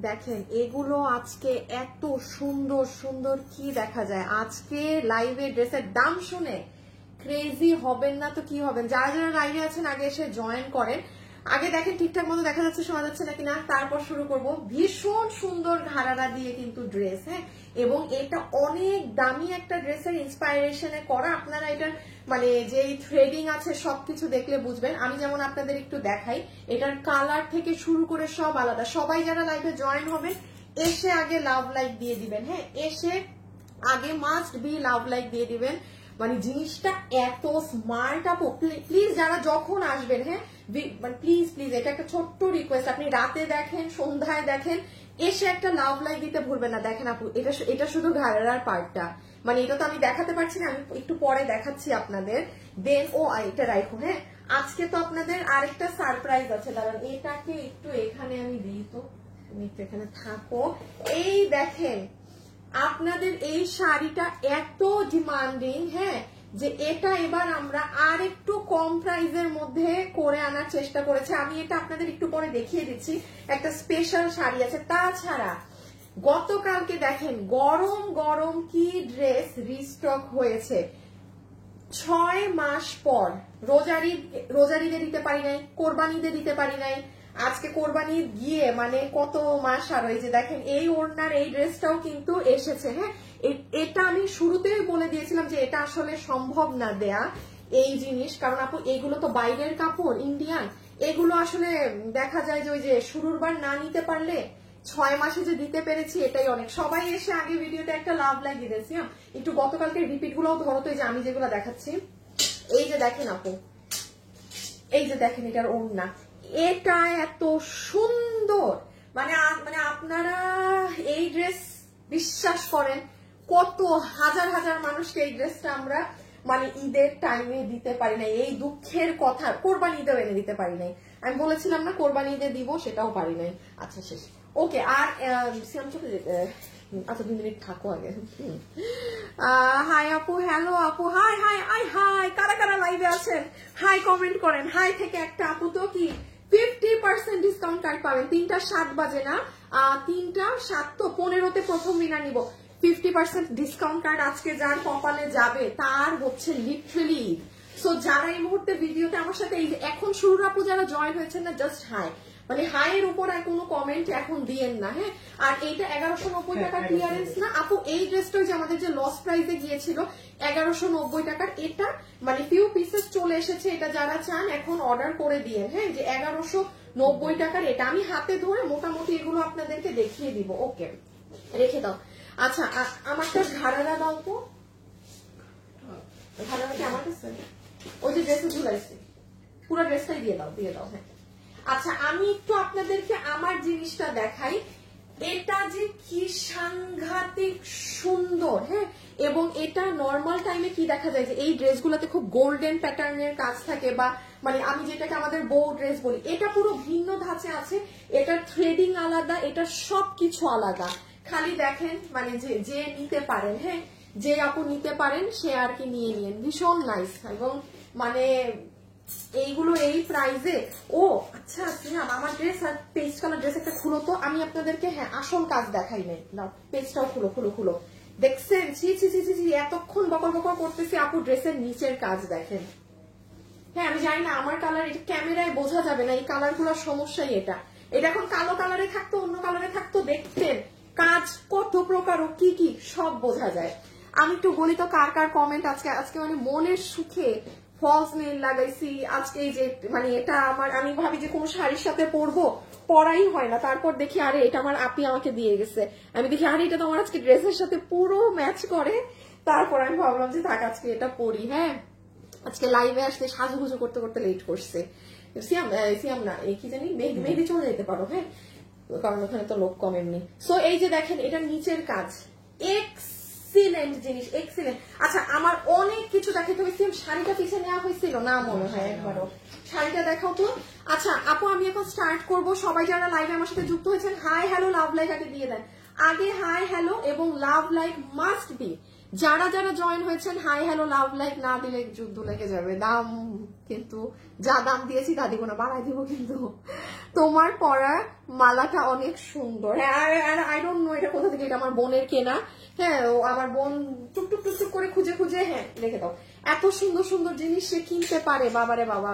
দেখেন এগুলো আজকে এত সুন্দর সুন্দর কি দেখা যায় আজকে লাইভে ড্রেসের দাম শুনে ক্রেজি হবেন না তো কি হবেন। যারা যারা লাইভে আছেন আগে এসে জয়েন করেন, আগে দেখেন ঠিকঠাক মতো দেখা যাচ্ছে শোনা যাচ্ছে নাকি না, তারপর শুরু করব। ভীষণ সুন্দর ঘাড়ারা দিয়ে কিন্তু ড্রেস, হ্যাঁ, এবং এটা অনেক দামি একটা ড্রেসের ইন্সপাইরেশনে করা। আপনারা এটার মানে যে থ্রেডিং আছে সবকিছু দেখলে বুঝবেন। আমি যেমন আপনাদের একটু দেখাই, এটার কালার থেকে শুরু করে সব আলাদা। সবাই যারা লাইভে জয়েন হবেন এসে আগে লাভ লাইক দিয়ে দিবেন, হ্যাঁ, এসে আগে মাস্ট বি লাভ লাইক দিয়ে দিবেন। মানে জিনিসটা এত স্মার্ট আপু, প্লিজ যারা যখন আসবেন, হ্যাঁ প্লিজ প্লিজ এটা একটা ছোট্ট রিকোয়েস্ট, আপনি রাতে দেখেন সন্ধ্যায় দেখেন এসে একটা লাভ লাইক দিতে ভুলবেন না। দেখেন আপু এটা শুধু ঘাড়ার পার্টটা, মানে এটা তো আমি দেখাতে পারছি না, আমি একটু পরে দেখাচ্ছি আপনাদের। দেন এটা রাখো, হ্যাঁ, আজকে তো আপনাদের আরেকটা সারপ্রাইজ আছে। দাঁড়ান এটাকে একটু এখানে আমি দিই, তো তুমি একটু এখানে থাকো। এই দেখেন আপনাদের এই শাড়িটা এত ডিমান্ডিং, হ্যাঁ, যে এটা এবার আমরা আর একটু কম প্রাইসের মধ্যে করে আনার চেষ্টা করেছি। আমি এটা আপনাদের একটু পরে দেখিয়ে দিচ্ছি, একটা স্পেশাল শাড়ি আছে। তাছাড়া গতকালকে দেখেন গরম গরম কি ড্রেস রিস্টক হয়েছে 6 মাস পর। রোজারিদে দিতে পারি নাই, কোরবানিতে দিতে পারি নাই, আজকে কোরবানি গিয়ে মানে কত মাস আর ওই যে দেখেন এই ওড়নার এই ড্রেসটাও কিন্তু এসেছে, হ্যাঁ। এটা আমি শুরুতেই বলে দিয়েছিলাম যে এটা আসলে সম্ভব না দেয়া এই জিনিস, কারণ আপু এইগুলো তো বাইরের কাপড় ইন্ডিয়ান, এগুলো আসলে দেখা যায় যে ওই যে শুরুর বার না নিতে পারলে 6 মাসে যে দিতে পেরেছি এটাই অনেক। সবাই এসে আগে ভিডিওতে একটা লাভ লাইক দিয়েছি। একটু গতকালকে রিপিট গুলোও ধরো তো, এই যে আমি যেগুলো দেখাচ্ছি, এই যে দেখেন আপু, এই যে দেখেন এটার ওড়না, এটা এত সুন্দর, মানে মানে আপনারা এই ড্রেস বিশ্বাস করেন কত হাজার হাজার মানুষকে এই ড্রেসটা আমরা মানে ঈদের টাইমে দিতে পারি নাই। এই দুঃখের কথা কোরবানি ঈদেও এনে দিতে পারি নাই। আমি বলেছিলাম না কোরবানি ঈদে দিব, সেটাও পারি নাই। আচ্ছা শেষ, ওকে। আর আচ্ছা 2 মিনিট থাকো আগে। হাই আপু, হ্যালো আপু, হাই হাই আই হাই, কারা কারা লাইভে আছেন হাই কমেন্ট করেন। হাই থেকে একটা আপু তো কি 50% ডিসকাউন্ট কার্ড পাবেন। 3টা 7 বাজে না, 3টা 7 তো 15তে প্রথম উইনার নিব। 50% ডিসকাউন্ট কার্ড আজকে যার কপালে যাবে তার হচ্ছে লিটারালি। সো যারা এই মুহূর্তে ভিডিওতে আমার সাথে এই এখন শুরুর আপু যারা জয়েন হয়েছেন না, জাস্ট হাই, মানে হাইয়ের উপর আর কোনো কমেন্ট এখন দিয়েন না, হ্যাঁ। আর এইটা 1190 টাকা ক্লিয়ারেন্স না আপু, এই ড্রেসটা যে আমাদের যে লস প্রাইসে গিয়েছিল 1190 টাকার, এটা মানে ফিউ পিসেস চলে এসেছে। এটা যারা চান এখন অর্ডার করে দিয়ে, হ্যাঁ, যে 1190 টাকার এটা আমি হাতে ধরে মোটামুটি এগুলো আপনাদেরকে দেখিয়ে দিব। ওকে রেখে দাও। আচ্ছা আমারটা ঘাড়ারা দাও তো, ঘাড়ারা কি আমার কাছে ওই যে ড্রেসে ঝুলাইছে, পুরো ড্রেসটাই দিয়ে দাও, দিয়ে দাও, হ্যাঁ। আচ্ছা আমি একটু আপনাদেরকে আমার জিনিসটা দেখাই, এটা যে কি সাংঘাতিক সুন্দর, হ্যাঁ। এবং এটা নর্মাল টাইমে কি দেখা যায় যে এই ড্রেসগুলোতে খুব গোল্ডেন প্যাটার্নের কাজ থাকে, বা মানে আমি যেটাকে আমাদের বউ ড্রেস বলি, এটা পুরো ভিন্ন ধাঁচে আছে। এটার থ্রেডিং আলাদা, এটা সবকিছু আলাদা। খালি দেখেন মানে যে নিতে পারেন, হ্যাঁ, যে আপু নিতে পারেন সে আর কি নিয়ে নিন। ভীষণ নাইস, এবং মানে এইগুলো এই প্রাইজে। ও আচ্ছা আমার ড্রেস আর পেস্ট কালার ড্রেস একটা খুলো তো, আমি আপনাদেরকে হ্যাঁ আসল কাজ দেখাই নাই। নাও পেজটাও খুলো খুলো খুলো, দেখছেন ছি ছি ছি ছি এতক্ষণ বকর বকর করতেছি, আপু ড্রেসের নিচের কাজ দেখেন। হ্যাঁ আমি জানি না আমার কালার, এটা ক্যামেরায় বোঝা যাবে না, এই কালার গুলোর সমস্যাই এটা। এটা এখন কালো কালারে থাকতো, অন্য কালারে থাকতো, দেখতেন কাজ কত প্রকার ও কি কি সব বোঝা যায়। আমি একটু বলি তো কার কার কমেন্ট আজকে মানে মনের সুখে ফলস নেল লাগাইছি আজকে। এই যে মানে এটা আমার, আমি ভাবি যে কোনো শাড়ির সাথে পরবো, পরাই হয় না, তারপর দেখি আরে এটা আমার আপি আমাকে দিয়ে গেছে, আমি দেখি আরে এটা তো আমার আজকে ড্রেসের সাথে পুরো ম্যাচ করে, তারপর আমি ভাবলাম যে থাক আজকে এটা পরি। হ্যাঁ আজকে লাইভে আসতে সাজুগুজু করতে করতে লেট করছে। সিয়াম না কি জানি মেহেদি চলে যেতে পারো, হ্যাঁ, কারণ ওখানে তো লোক কম এমনি। সো এই যে দেখেন এটা নিচের কাজ এক্সিলেন্ট জিনিস, এক্সিলেন্ট। আচ্ছা আমার অনেক কিছু দেখাতে হয়েছে, শাড়িটা পিছিয়ে নেওয়া হয়েছিল না মনে হয় একবারও, শাড়িটা দেখাও তো। আচ্ছা আপু আমি এখন স্টার্ট করব, সবাই যারা লাইভে আমার সাথে যুক্ত হয়েছেন হাই হ্যালো লাভ লাইক আগে দিয়ে দেন, আগে হাই হ্যালো এবং লাভ লাইক মাস্ট বি। যারা যারা জয়েন হয়েছেন হাই হ্যালো লাভ লাইক না দিলে যুদ্ধ লেগে যাবে। দাম কিন্তু যা দাম দিয়েছি তা দিব না, বাড়াই দিব কিন্তু। তোমার পরা মালাটা অনেক সুন্দর। হ্যাঁ, আর আই ডোন্ট নো এটা কোথা থেকে, এটা আমার বোনের কেনা। হ্যাঁ, ও আমার বোন টুকটুক টুকটুক করে খুঁজে খুঁজে, হ্যাঁ রেখে দাও। এত সুন্দর সুন্দর জিনিস সে কিনতে পারে, বাবারে বাবা।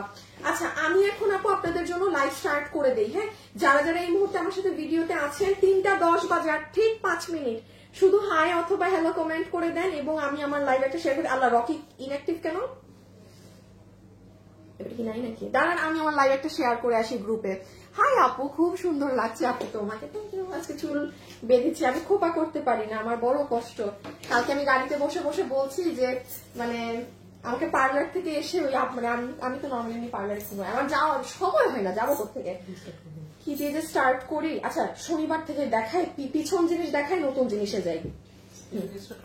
আচ্ছা, আমি এখন আপু আপনাদের জন্য লাইভ স্টার্ট করে দেই। হ্যাঁ, যারা যারা এই মুহূর্তে আমার সাথে ভিডিওতে আছেন, 3:10 বাজে আর ঠিক 5 মিনিট, শুধু হাই অথবা হ্যালো কমেন্ট করে দেন এবং আমি আমার লাইভ একটা শেয়ার করি। আল্লাহ, রকি ইনঅ্যাক্টিভ কেন? এটা কি নাই নাকি? দাঁড়ান, আমি আমার লাইভ একটা শেয়ার করে আসি গ্রুপে। হাই আপু, খুব সুন্দর লাগছে আপু তোমাকে। Thank you. আজকে চুল বেঁধেছি, আমি খোপা করতে পারি না, আমার বড় কষ্ট। কালকে আমি গাড়িতে বসে বসে বলছি যে মানে আমাকে পার্লার থেকে এসে ওই মানে আমি তো নর্মালি পার্লারে সময় আমার যাওয়ার সময় হয় না, যাবো কোথেকে, কি দিয়ে যে স্টার্ট করি। আচ্ছা, শনিবার থেকে দেখায়, পিছন জিনিস দেখায়, নতুন জিনিসে যাই।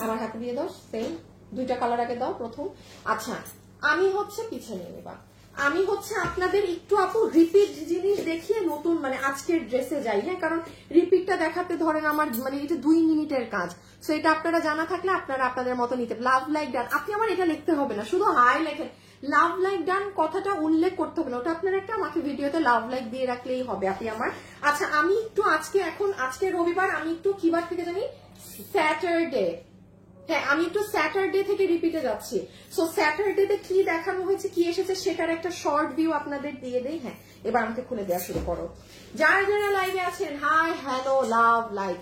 আমার হাতে দিয়ে দাও, সেম 2টা কালার আগে দাও প্রথম। আচ্ছা, আমি হচ্ছে পিছনে নেবা, আমি হচ্ছে আপনাদের একটু আপু রিপিট জিনিস দেখিয়ে নতুন মানে আজকের ড্রেসে যাই। হ্যাঁ, কারণ রিপিটটা দেখাতে ধরেন আমার মানে এটা 2 মিনিটের কাজ। সো এটা আপনারা জানা থাকলে আপনারা আপনাদের মতো নিতে। লাভ লাইক ডান, আপনি আমার এটা লিখতে হবে না, শুধু হাই লেখেন। লাভ লাইক ডান কথাটা উল্লেখ করতে হবে না, ওটা আপনারা একটা আমাকে ভিডিওতে লাভ লাইক দিয়ে রাখলেই হবে আপনি আমার। আচ্ছা, আমি একটু আজকে রবিবার, আমি একটু কিবার থেকে জানি, স্যাটারডে। হ্যাঁ, আমি একটু স্যাটারডে থেকে রিপিটে যাচ্ছি। সো স্যাটারডেতে কি দেখানো হয়েছে, কি এসেছে, সেটার একটা শর্ট ভিউ আপনাদের দিয়ে দেই। হ্যাঁ, এবার আমাকে খুলে দেওয়া শুরু করো। যারা যারা লাইভে আছেন, হাই হ্যালো লাভ লাইক,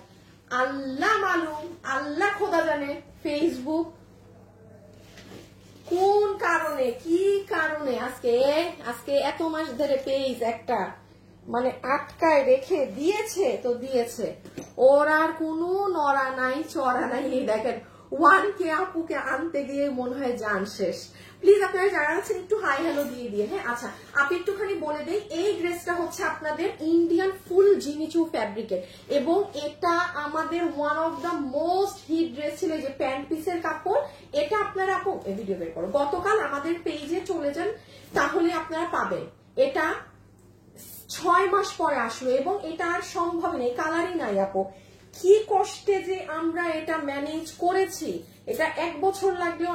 আল্লাহ মালুম, আল্লাহ খোদা জানে ফেসবুক কোন কারণে, কি কারণে আজকে এত মাস ধরে পেজ একটা মানে আটকায় রেখে দিয়েছে। তো দিয়েছে, ওর আর কোনো নড়া নাই চড়া নাই। এই দেখেন 1K আপুকে আনতে গিয়ে মনে হয় জান শেষ। প্লিজ আপনারা যারা আছেন একটু হাই হ্যালো দিয়ে দিয়ে। হ্যাঁ, আচ্ছা আপনি একটুখানি বলে দেই, এই ড্রেসটা হচ্ছে আপনাদের ইন্ডিয়ান ফুল জিমিচু ফ্যাব্রিকের এবং এটা আমাদের one of the most hit dress ছিল, যে প্যান্ট পিসের কাপড়। এটা আপনারা আপু ভিডিও বের করো, গতকাল আমাদের পেজে চলে যান, তাহলে আপনারা পাবেন। এটা 6 মাস পরে আসলো এবং এটা আর সম্ভব নেই, কালারই নাই আপু। কি কষ্টে যে আমরা এটা ম্যানেজ করেছি, এটা 1 বছর লাগলেও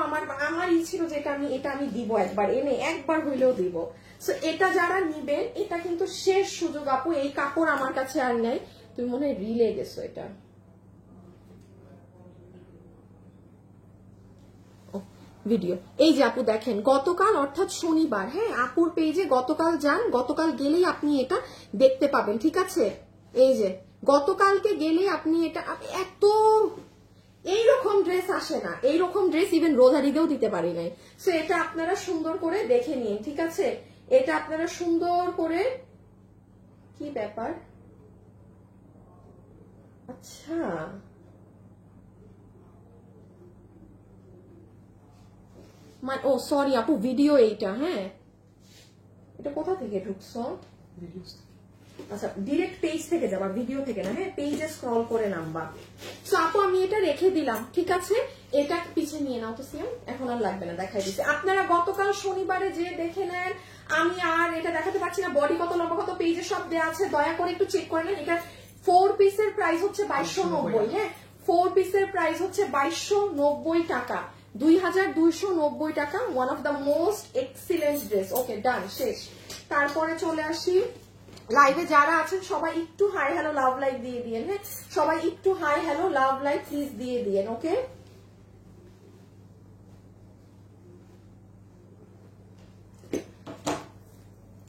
আমারই ছিল যে এটা আমি দিব, একবার এনে একবার হইলেও দিব। সো এটা যারা নিবেন, এটা কিন্তু শেষ সুযোগ আপু। এই কাপড় আমার কাছে আর নাই। তুমি মনে হয় রিলে গেছো এটা। ভিডিও এই যে আপু দেখেন, গতকাল অর্থাৎ শনিবার, হ্যাঁ আপুর পেজে গতকাল যান, গতকাল গেলেই আপনি এটা দেখতে পাবেন। ঠিক আছে, এই যে গতকালকে গেলে আপনি এটা, এত এইরকম ড্রেস আসে না, এইরকম ড্রেস ইভেন রোজারিদেও দিতে পারি নাই। সো এটা আপনারা সুন্দর করে দেখে নিন। ঠিক আছে, এটা আপনারা সুন্দর করে, কি ব্যাপার, আচ্ছা ও সরি আপু, ভিডিও এইটা। হ্যাঁ, এটা কোথা থেকে ঢুকছো? আচ্ছা, ডিরেক্ট পেজ থেকে যাবা, ভিডিও থেকে না। হ্যাঁ, পেজে স্ক্রল করে নামবা। সো আপু আমি এটা রেখে দিলাম। ঠিক আছে, এটা পিছে নিয়ে নাও তো সিয়াম, এখন আর লাগবে না, দেখাই দিচ্ছে। আপনারা গতকাল শনিবারে যে দেখে নেন, আমি আর এটা দেখাতে পারছি না, বডি কত লম্বা কত পেজে সব দেওয়া আছে, দয়া করে একটু চেক করে নেন। এটা 4 পিসের প্রাইস হচ্ছে 2290। হ্যাঁ, 4 পিসের প্রাইস হচ্ছে 2290 টাকা, 2290 টাকা। One of the most excellent dress. Okay done, শেষ। তারপরে চলে আসি লাইভে যারা আছেন, সবাই একটু হাই হ্যালো লাভ লাইক দিয়ে দিয়েন। হ্যাঁ, সবাই একটু hi hello love like please দিয়ে দিয়েন। ওকে,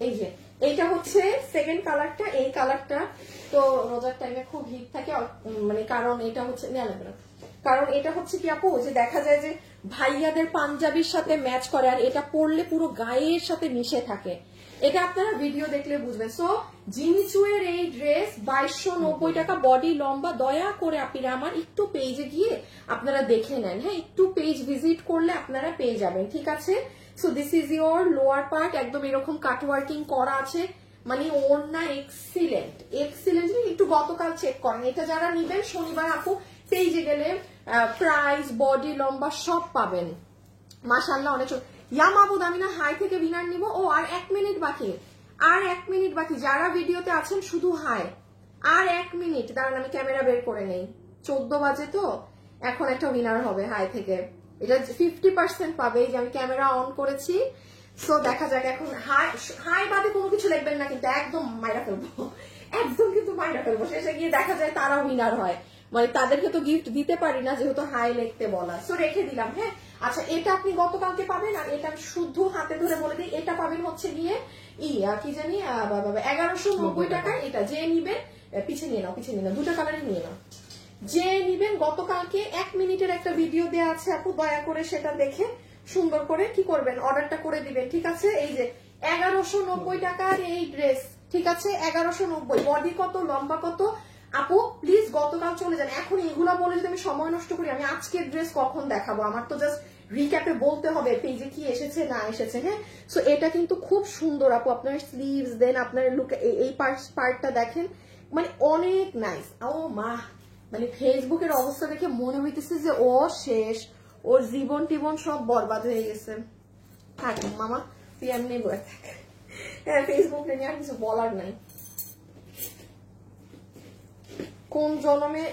এই যে এইটা হচ্ছে সেকেন্ড কালারটা। এই কালারটা তো রোজার টাইমে খুব হিট থাকে, মানে কারণ এটা হচ্ছে কারণ এটা হচ্ছে কি আপু, যে দেখা যায় যে ভাইয়াদের পাঞ্জাবির সাথে ম্যাচ করে, আর এটা পরলে পুরো গায়ের সাথে মিশে থাকে। এটা আপনারা ভিডিও দেখলে বুঝবেন। সো জিমিচু এর এই ড্রেস 2290 টাকা, বডি লম্বা। দয়া করে আপনারা আমার একটু পেজে গিয়ে আপনারা দেখে নেন। হ্যাঁ, একটু পেজ ভিজিট করলে আপনারা পেয়ে যাবেন। ঠিক আছে, so this is your lower part, একদম এরকম কাটওয়ার্কিং করা আছে, মানে ওড়না এক্সিলেন্ট এক্সিলেন্ট। একটু গতকাল চেক করেন। এটা যারা নিবেন শনিবার আপু পেজে গেলে প্রাইস, বডি লম্বা সব পাবেন। মাশাআল্লাহ, অনেক। ইয়া মাহবুদ, আমি না হাই থেকে উইনার নিব। ও আর 1 মিনিট বাকি, আর 1 মিনিট বাকি। যারা ভিডিওতে আছেন শুধু হাই, আর 1 মিনিট দাঁড়ান, আমি ক্যামেরা বের করে নেই। 14 বাজে তো, এখন একটা উইনার হবে হাই থেকে। এটা 50% পাবে, যে আমি ক্যামেরা অন করেছি। সো দেখা যাক এখন। হাই বাদে কোনো কিছু লিখবেন না কিন্তু, একদম মাইরা ফেলবো। একদম কিন্তু মাইনা ফেলবো, শেষে গিয়ে দেখা যায় তারা উইনার হয়, মানে তাদেরকে তো গিফট দিতে পারি না যেহেতু হাই লিখতে বলা, সো রেখে দিলাম। হ্যাঁ আচ্ছা, এটা আপনি গতকালকে পাবেন, আর এটা শুদ্ধ হাতে ধরে বলে দিই, এটা পাবেন হচ্ছে গিয়ে কি জানি 1190 টাকায়। এটা যে নিবেন, পিছিয়ে নিয়ে নাও, পিছিয়ে নিয়ে নাও, দুটো কালারই নিয়ে নাও। যে নিবেন, গতকালকে 1 মিনিটের একটা ভিডিও দেওয়া আছে আপু, দয়া করে সেটা দেখে সুন্দর করে কি করবেন, অর্ডারটা করে দিবেন, ঠিক আছে? এই যে 1190 টাকার এই ড্রেস, ঠিক আছে? 1190, বডি কত, লম্বা কত আপু, প্লিজ গতকাল চলে যান। এখন এগুলা বলে যদি আমি সময় নষ্ট করি, আমি আজকের ড্রেস কখন দেখাবো? আমার তো জাস্ট রিক্যাপে বলতে হবে পেজে কি এসেছে না এসেছে। হ্যাঁ, সো এটা কিন্তু খুব সুন্দর আপু, আপনার স্লিভস দেন, আপনার লুক, এই পার্টটা দেখেন, মানে অনেক নাইস। ও মা, মানে ফেসবুকের অবস্থা দেখে মনে হইতেছে যে ও শেষ, ওর জীবন টিবন সব বরবাদ হয়ে গেছে। থাক মামা, তুই এমনি বলে থাক। হ্যাঁ, ফেসবুক নিয়ে আর কিছু বলার নাই। কোন জন্মে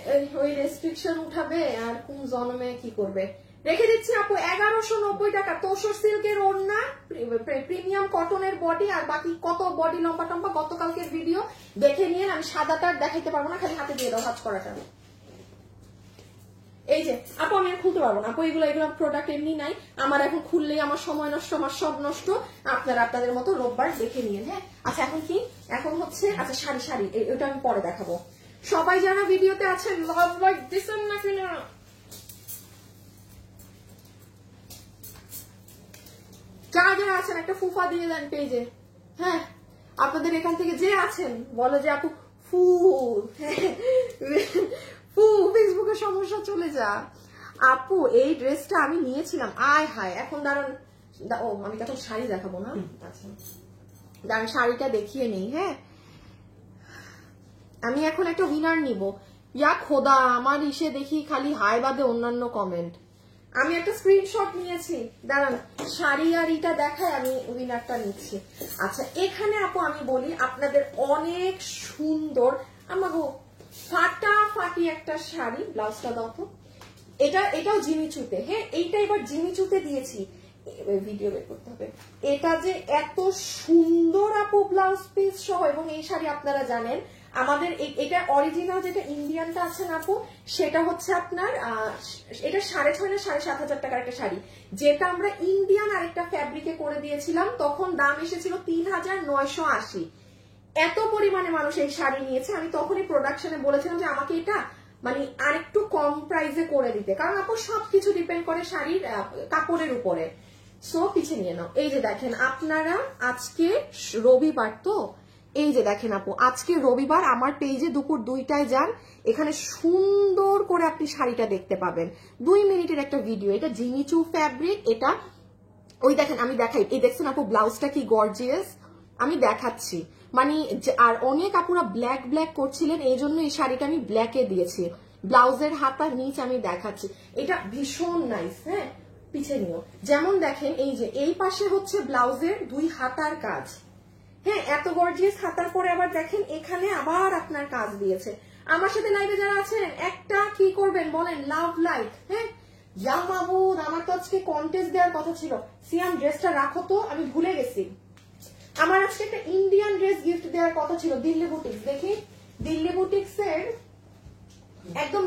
ওই রেস্ট্রিকশন উঠাবে আর কোন জন্মে কি করবে। রেখে দিচ্ছি আপু 1190 টাকা, তোষর সিল্কের ওড়না, প্রিমিয়াম কটনের বডি, আর বাকি কত বডি লম্বা টম্বা গতকালকের ভিডিও দেখে নিয়ে আমি সাদাটা দেখাইতে পারবো না, খালি হাতে দিয়ে দাও হাত করাটা। এই যে আপু আমি আর খুলতে পারবো না আপু, এগুলো প্রোডাক্ট এমনি নাই আমার, এখন খুললেই আমার সময় নষ্ট, আমার সব নষ্ট। আপনারা আপনাদের মতো রোববার দেখে নিয়ে। হ্যাঁ আচ্ছা, এখন কি, এখন হচ্ছে আচ্ছা শাড়ি, ওটা আমি পরে দেখাবো। সবাই যারা ভিডিওতে আছেন লাভ লাইক দিছেন নাকি না? যারা যারা আছেন একটা ফুফা দিয়ে দেন পেজে। হ্যাঁ, আপনাদের এখান থেকে যে আছেন বলো যে আপু ফু, ফু, ফেসবুকে সমস্যা চলে যা। আপু এই ড্রেসটা আমি নিয়েছিলাম, আয় হায়, এখন দাঁড়ান, ও আমি তখন শাড়ি দেখাবো না, আচ্ছা দাঁড়ান শাড়িটা দেখিয়ে নেই। হ্যাঁ, আমি এখন একটা উইনার নিব। ইয়া খোদা, আমার ইসে দেখি খালি হাই বাদে অন্যান্য কমেন্ট। আমি একটা স্ক্রিনশট নিয়েছি, দাঁড়ান শাড়ি আর ইটা দেখায় আমি উইনারটা নিচ্ছি। আচ্ছা এখানে আপু আমি বলি আপনাদের, অনেক সুন্দর আমাগো ফাটাফাটি একটা শাড়ি, ব্লাউজটা দাও তো। এটাও জিমিচুতে। হ্যাঁ, এইটা এবার জিমিচুতে দিয়েছি, ভিডিও বের করতে হবে। এটা যে এত সুন্দর আপু ব্লাউজ পিস সহ, এবং এই শাড়ি আপনারা জানেন আমাদের এটা অরিজিনাল যেটা ইন্ডিয়ানটা আছে না আপু, সেটা হচ্ছে আপনার এটা 6,500 না 7,500 টাকার একটা শাড়ি, যেটা আমরা ইন্ডিয়ান আরেকটা ফ্যাব্রিকে করে দিয়েছিলাম, তখন দাম এসেছিল 3,980। এত পরিমাণে মানুষ এই শাড়ি নিয়েছে, আমি তখনই প্রোডাকশনে বলেছিলাম যে আমাকে এটা মানে আরেকটু কম প্রাইসে করে দিতে, কারণ আপু সবকিছু ডিপেন্ড করে শাড়ির কাপড়ের উপরে। সো পিছিয়ে নিয়ে নাও। এই যে দেখেন আপনারা, আজকে রবিবার তো, এই যে দেখেন আপু আজকে রবিবার, আমার পেজে দুপুর 2টায় যান, এখানে সুন্দর করে আপনি শাড়িটা দেখতে পাবেন। 2 মিনিটের একটা ভিডিও, এটা জিমিচু ফ্যাব্রিক, এটা ওই দেখেন আমি দেখাই, এই দেখছেন আপু ব্লাউজটা কি গর্জিয়াস, আমি দেখাচ্ছি। মানে আর অনেক আপুরা ব্ল্যাক ব্ল্যাক করছিলেন, এই জন্য এই শাড়িটা আমি ব্ল্যাকে দিয়েছি। ব্লাউজের হাতার নিচ আমি দেখাচ্ছি, এটা ভীষণ নাইস। হ্যাঁ, পিছিয়ে নিও। যেমন দেখেন এই যে এই পাশে হচ্ছে ব্লাউজের 2 হাতার কাজ। হ্যাঁ, এত গর্জিয়াস হাতার পরে আবার দেখেন এখানে আবার আপনার কাজ দিয়েছে। আমার সাথে লাইভে যারা আছেন একটা কি করবেন বলেন, লাভ লাইক। হ্যাঁ, মাহবুদ, আমার তো আজকে কন্টেস্ট দেওয়ার কথা ছিল। সিয়াম ড্রেসটা রাখো তো, আমি ভুলে গেছি। আমার আজকে একটা ইন্ডিয়ান ড্রেস গিফট দেওয়ার কথা ছিল, দিল্লি বুটিক্স। দেখি দিল্লি বুটিক্স এর একদম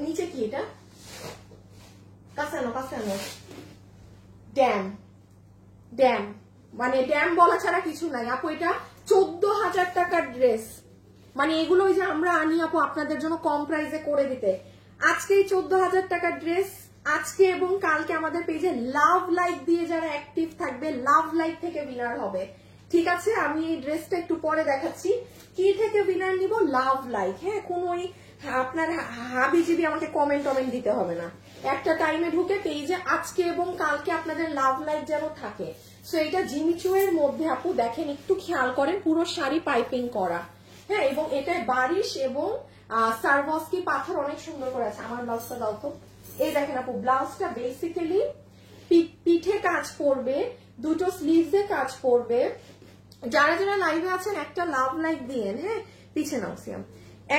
নিচে কি এটা, কাসানো ড্যাম, মানে ড্যাম বলা ছাড়া কিছু নাই আপু। এটা 14,000 টাকার ড্রেস, মানে এগুলো ওই যে আমরা আনি আপু আপনাদের জন্য কম প্রাইসে করে দিতে। আজকে এই 14,000 টাকার ড্রেস, আজকে এবং কালকে আমাদের পেজে লাভ লাইক দিয়ে যারা অ্যাক্টিভ থাকবে, লাভ লাইক থেকে উইনার হবে। ঠিক আছে, আমি এই ড্রেসটা একটু পরে দেখাচ্ছি কি থেকে উইনার নিব, লাভ লাইক। হ্যাঁ, কোন ওই আপনার হাবিজিবি আমাকে কমেন্ট দিতে হবে না, একটা টাইমে ঢুকে পেজে আজকে এবং কালকে আপনাদের লাভ লাইক যেন থাকে। সো এটা জিমিচু এর মধ্যে আপু দেখেন, একটু খেয়াল করেন, পুরো শাড়ি পাইপিং করা। হ্যাঁ, এবং এটায় বারিশ এবং সারভস্কি পাথর অনেক সুন্দর করে আছে। আমার ব্লাউজটা দাও তো। এই দেখেন আপু ব্লাউজটা বেসিক্যালি পিঠে কাজ পড়বে, দুটো স্লিভসে কাজ পড়বে। যারা যারা লাইভে আছেন একটা লাভ লাইক দিয়েন। হ্যাঁ, পিছে নাও সিয়াম,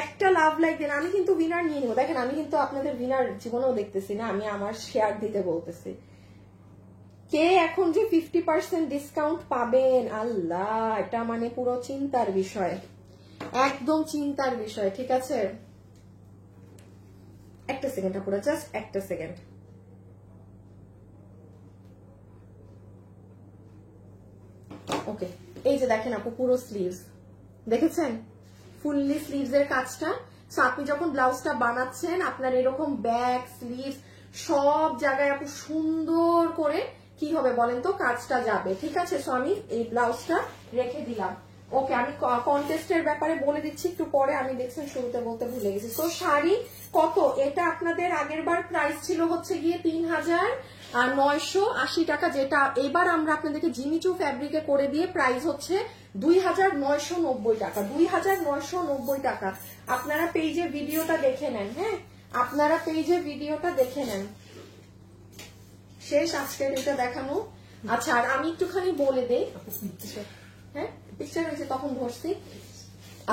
একটা লাভ লাইক দেন। আমি কিন্তু উইনার নিয়ে নিবো। দেখেন আমি কিন্তু আপনাদের উইনার জীবনেও দেখতেছি না, আমি আমার শেয়ার দিতে বলতেছি। কে এখন যে 50% ডিসকাউন্ট পাবেন, আল্লাহ, এটা মানে পুরো চিন্তার বিষয়। একদম চিন্তার বিষয়, ঠিক আছে? একটা সেকেন্ড আপুরা, জাস্ট একটা সেকেন্ড। ওকে, এই যে দেখেন আপু পুরো স্লিভস দেখেছেন, ফুললি স্লিভস এর কাজটা। সো আপনি যখন ব্লাউজটা বানাচ্ছেন আপনার এরকম ব্যাক স্লিভস সব জায়গায় আপু সুন্দর করে কি হবে বলেন তো, কাজটা যাবে, ঠিক আছে? সো আমি এই ব্লাউজটা রেখে দিলাম। ওকে, আমি কন্টেস্টের ব্যাপারে বলে দিচ্ছি একটু পরে, আমি দেখছেন শুরুতে বলতে ভুলে গেছি। তো শাড়ি কত, এটা আপনাদের আগের বার প্রাইস ছিল হচ্ছে গিয়ে ৩,৯৮০ টাকা, যেটা এবার আমরা আপনাদেরকে জিমিচু ফ্যাব্রিকে করে দিয়ে প্রাইস হচ্ছে 2,990 টাকা। 2,990 টাকা। আপনারা পেজে ভিডিওটা দেখে নেন, হ্যাঁ আপনারা পেজে ভিডিওটা দেখে নেন। শেষ আজকের এটা দেখানো। আচ্ছা, আর আমি একটুখানি বলে দেই, হ্যাঁ পিকচার হয়েছে তখন ধরছি।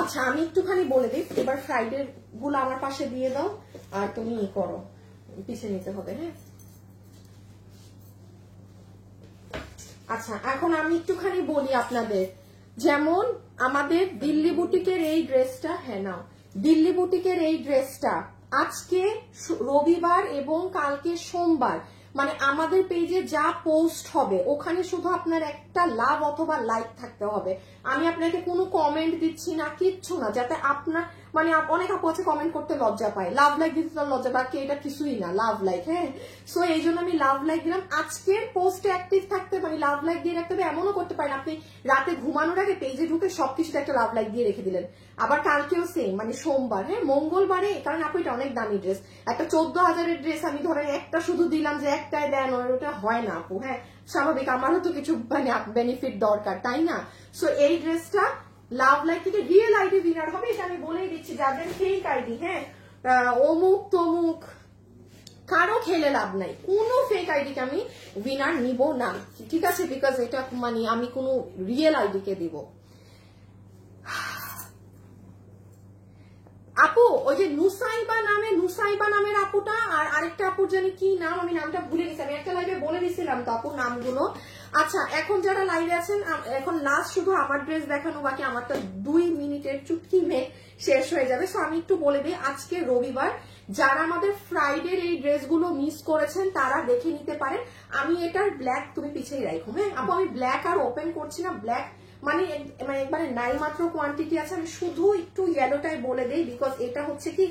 আচ্ছা আমি একটুখানি বলে দিই, এবার ফ্রাইডে গুলো আমার পাশে দিয়ে দাও, আর তুমি ই করো, পিছিয়ে নিতে হবে, হ্যাঁ। আচ্ছা এখন আমি একটুখানি বলি আপনাদের, যেমন আমাদের দিল্লি বুটিকের এই ড্রেসটা, হ্যাঁ নাও, দিল্লি বুটিকের এই ড্রেসটা আজকে রবিবার এবং কালকে সোমবার, মানে আমাদের পেজে যা পোস্ট হবে ওখানে শুধু আপনার একটা লাভ অথবা লাইক থাকতে হবে। আমি আপনাকে কোনো কমেন্ট দিচ্ছি না, কিচ্ছু না, যাতে আপনার মানে অনেক আপু আছে কমেন্ট করতে লজ্জা পায়, লাভ লাইক দিতে লজ্জা পায়, এটা কিছুই না লাভ লাইক, হ্যাঁ। সো এই জন্য আমি লাভ লাইক দিলাম। আজকের পোস্টে অ্যাক্টিভ থাকতে মানে লাভ লাইক দিয়ে রাখতে হবে, এমনও করতে পারেন আপনি রাতে ঘুমানোর আগে পেজে ঢুকে সবকিছুতে একটা লাভ লাইক দিয়ে রেখে দিলেন। আবার কালকেও সেম, মানে সোমবার, হ্যাঁ মঙ্গলবারে, কারণ আপু এটা অনেক দামি ড্রেস, একটা 14,000-এর ড্রেস আমি ধরেন একটা শুধু দিলাম যে একটাই দেন, ওটা হয় না আপু, হ্যাঁ স্বাভাবিক, আমারও তো কিছু মানে বেনিফিট দরকার, তাই না? সো এই ড্রেসটা লাভ লাইক থেকে রিয়েল আইডি উইনার হবে, এটা আমি বলেই দিচ্ছি। যাদের ফেক আইডি, হ্যাঁ অমুক তমুক, কারো খেলে লাভ নাই, কোনো ফেক আইডিকে আমি উইনার নিব না, ঠিক আছে? বিকজ এটা মানে আমি কোনো রিয়েল আইডিকে দিব। আপু ওই যে নুসাইবা নামের আপুটা, আর আরেকটা আপুর জানি কি নাম, আমি নামটা ভুলে গেছি, আমি একটা লাইভে বলে দিছিলাম তো আপুর নামগুলো। আচ্ছা এখন যারা লাইভে আছেন, এখন লাস্ট শুধু আমার ড্রেস দেখানো বাকি, আমারটা 2 মিনিটের চুটকি মেয়ে শেষ হয়ে যাবে। সো আমি একটু বলে দিই, আজকে রবিবার, যারা আমাদের ফ্রাইডের এই ড্রেসগুলো মিস করেছেন তারা দেখে নিতে পারেন। আমি এটার ব্ল্যাক তুমি পিছিয়ে রাখো, হ্যাঁ আপু আমি ব্ল্যাক আর ওপেন করছি না, ব্ল্যাক মানে একবারে নাই মাত্র কোয়ান্টিটি আছে, আমি শুধু একটু ইয়েলোটাই বলে দেই, বিকজ এটা হচ্ছে কি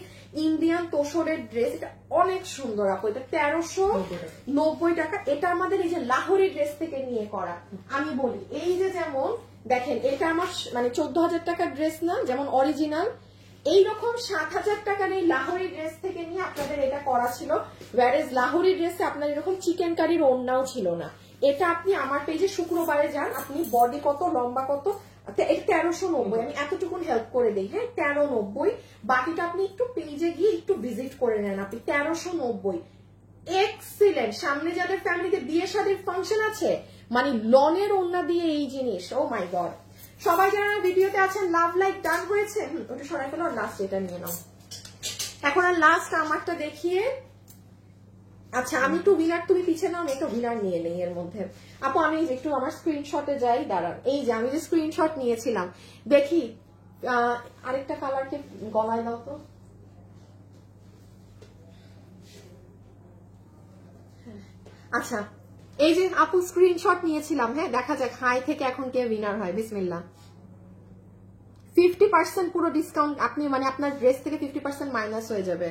ইন্ডিয়ান তোষরের ড্রেস, এটা অনেক সুন্দর আপু, এটা 1390 টাকা। এটা আমাদের এই যে লাহোরি ড্রেস থেকে নিয়ে করা। আমি বলি এই যে যেমন দেখেন, এটা আমার মানে 14,000 টাকার ড্রেস না, যেমন অরিজিনাল এইরকম 7,000 টাকার এই লাহোরি ড্রেস থেকে নিয়ে আপনাদের এটা করা ছিল, ওয়ারেজ লাহোরি ড্রেসে আপনার এরকম চিকেন কারির ওড়নাও ছিল না। এটা আপনি আমার পেজে শুক্রবারে যান, আপনি বডি কত লম্বা কত, 1390, আমি এতটুকুন হেল্প করে দিই, হ্যাঁ 1390, বাকিটা আপনি একটু পেজে গিয়ে একটু ভিজিট করে নেন, আপনি 1390 এক্সিলেন্ট। সামনে যাদের ফ্যামিলিতে বিয়ে শাদীর ফাংশন আছে, মানে লনের ওড়না দিয়ে এই জিনিস, ও মাই গড। সবাই যারা ভিডিওতে আছেন লাভ লাইক ডান হয়েছে, ওটা সরাই ফেলো, লাস্ট এটা নিয়ে নাও। এখন আর লাস্ট আমারটা দেখিয়ে, আচ্ছা আমি একটু উইনার, তুমি পিছিয়ে নাও, আমি একটু উইনার নিয়ে নেই এর মধ্যে। আপু আমি একটু আমার স্ক্রিনশটে যাই, দাঁড়ান, এই যে আমি যে স্ক্রিনশট নিয়েছিলাম, দেখি আরেকটা কালারকে গলায় দাও তো। আচ্ছা এই যে আপু স্ক্রিনশট নিয়েছিলাম, হ্যাঁ দেখা যাক হাই থেকে এখন কে উইনার হয়। বিসমিল্লাহ। 50% পুরো ডিসকাউন্ট আপনি মানে আপনার ড্রেস থেকে 50% মাইনাস হয়ে যাবে।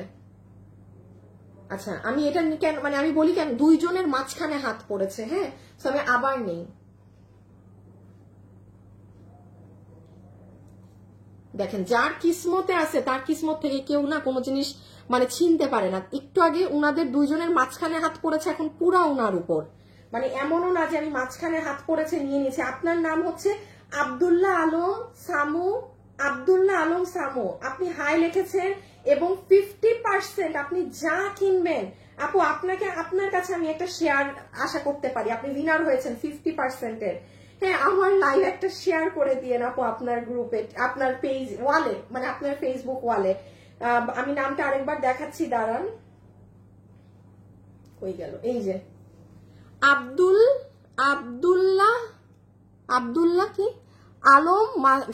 আচ্ছা আমি এটা কেন মানে আমি বলি কেন, 2 জনের মাঝখানে হাত পড়েছে, হ্যাঁ তো আমি আবার নেই। দেখেন যার কিসমতে আছে তার কিসমত থেকে কেউ না কোনো জিনিস মানে চিনতে পারে না। একটু আগে উনাদের 2 জনের মাঝখানে হাত পড়েছে, এখন পুরা উনার উপর, মানে এমনও না যে আমি মাঝখানে হাত পড়েছে নিয়ে নিয়েছি। আপনার নাম হচ্ছে আব্দুল্লাহ আলম সামু, আব্দুল্লাহ আলম সামু, আপনি হাই লিখেছেন এবং 50% আপনি যা কিনবেন আপু আপনাকে, আপনার কাছে আমি একটা শেয়ার আশা করতে পারি, আপনি উইনার হয়েছেন 50%-এর। হ্যাঁ আমার লাইভ একটা শেয়ার করে দিয়ে আপু আপনার গ্রুপে, আপনার পেজ ওয়ালে, মানে আপনার ফেসবুক ওয়ালে। আমি নামটা আরেকবার দেখাচ্ছি, দাঁড়ান কই গেল, এই যে আব্দুল্লাহ কি আলম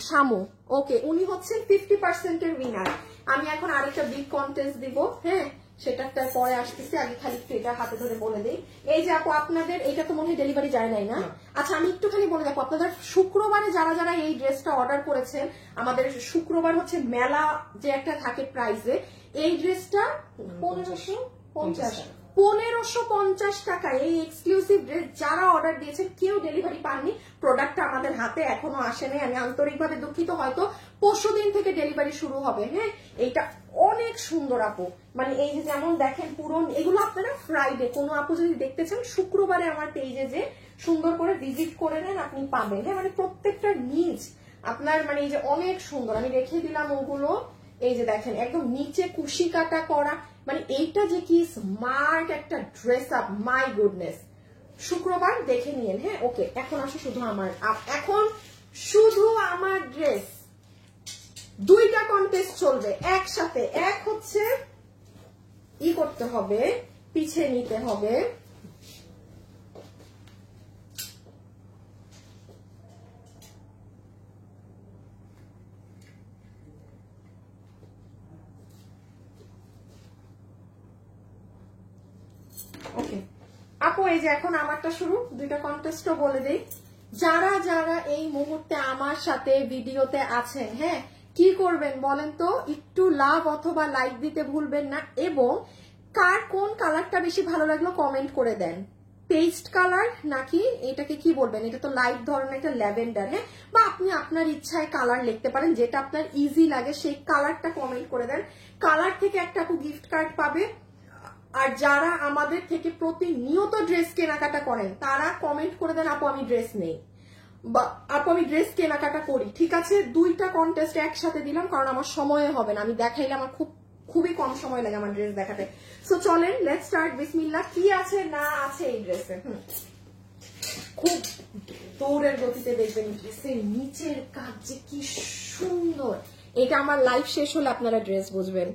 সামু, ওকে, উনি হচ্ছেন 50% এর উইনার। আমি এখন আরেকটা বিগ কন্টেস্ট দিব, হ্যাঁ সেটা পরে আসতেছি, আগে খালি একটু এটা হাতে ধরে বলে দিই। এই যে আপু আপনাদের এটা তো মনে হয় ডেলিভারি যায় নাই না? আচ্ছা আমি একটুখানি বলে দেখো, আপনাদের শুক্রবারে যারা যারা এই ড্রেসটা অর্ডার করেছেন, আমাদের শুক্রবার হচ্ছে মেলা যে একটা থাকে প্রাইসে, এই ড্রেসটা 1550 টাকায় এই এক্সক্লুসিভ ড্রেস যারা অর্ডার দিয়েছেন কেউ ডেলিভারি পাননি। প্রোডাক্টটা আমাদের হাতে এখনো আসেনি, আমি আন্তরিকভাবে দুঃখিত, হয়তো পরশুদিন থেকে ডেলিভারি শুরু হবে। হ্যাঁ এইটা অনেক সুন্দর আপু, মানে এই যে যেমন দেখেন পুরো এগুলো আপনারা ফ্রাইডে কোনো আপু যদি দেখতে চান শুক্রবারে আমার পেজে যে সুন্দর করে ভিজিট করে নেন, আপনি পাবেন। হ্যাঁ মানে প্রত্যেকটা নিচ আপনার মানে এই যে অনেক সুন্দর, আমি রেখে দিলাম ওগুলো। এই যে দেখেন একদম নিচে কুশি কাটা করা, মানে এইটা যে কি স্মার্ট একটা ড্রেস আপ, মাই গুডনেস। শুক্রবার দেখে নিয়েন। হ্যাঁ ওকে, এখন আসো শুধু আমার, এখন শুধু আমার ড্রেস। দুইটা কন্টেস্ট চলবে একসাথে, এক হচ্ছে ই করতে হবে, পিছে নিতে হবে, ওকে আপু এই যে এখন আমারটা শুরু। দুইটা কন্টেস্টও বলে দেই, যারা যারা এই মুহূর্তে আমার সাথে ভিডিওতে আছেন, হ্যাঁ কি করবেন বলেন তো, একটু লাভ অথবা লাইক দিতে ভুলবেন না, এবং কার কোন কালারটা বেশি ভালো লাগলো কমেন্ট করে দেন। পেস্ট কালার নাকি এটাকে কি বলবেন, এটা তো লাইট ধরনের একটা ল্যাভেন্ডার, হ্যাঁ বা আপনি আপনার ইচ্ছায় কালার লিখতে পারেন, যেটা আপনার ইজি লাগে সেই কালারটা কমেন্ট করে দেন। কালার থেকে একটা আপু গিফট কার্ড পাবে। আর যারা আমাদের থেকে প্রতিনিয়ত ড্রেস কেনাকাটা করেন তারা কমেন্ট করে দেন আপু আমি ড্রেস নেই, বা আপু আমি ড্রেস কেনাকাটা করি। ঠিক আছে, দুইটা কন্টেস্ট একসাথে দিলাম কারণ আমার সময় হবে না, আমি দেখাইলে আমার খুবই কম সময় লাগে আমার ড্রেস দেখাতে। সো চলেন লেটস স্টার্ট, বিসমিল্লাহ। কি আছে না আছে এই ড্রেসে, খুব দৌড়ের গতিতে দেখবেন ড্রেসের নিচের কাজ যে কি সুন্দর। এটা আমার লাইফ শেষ হলে আপনারা ড্রেস বুঝবেন।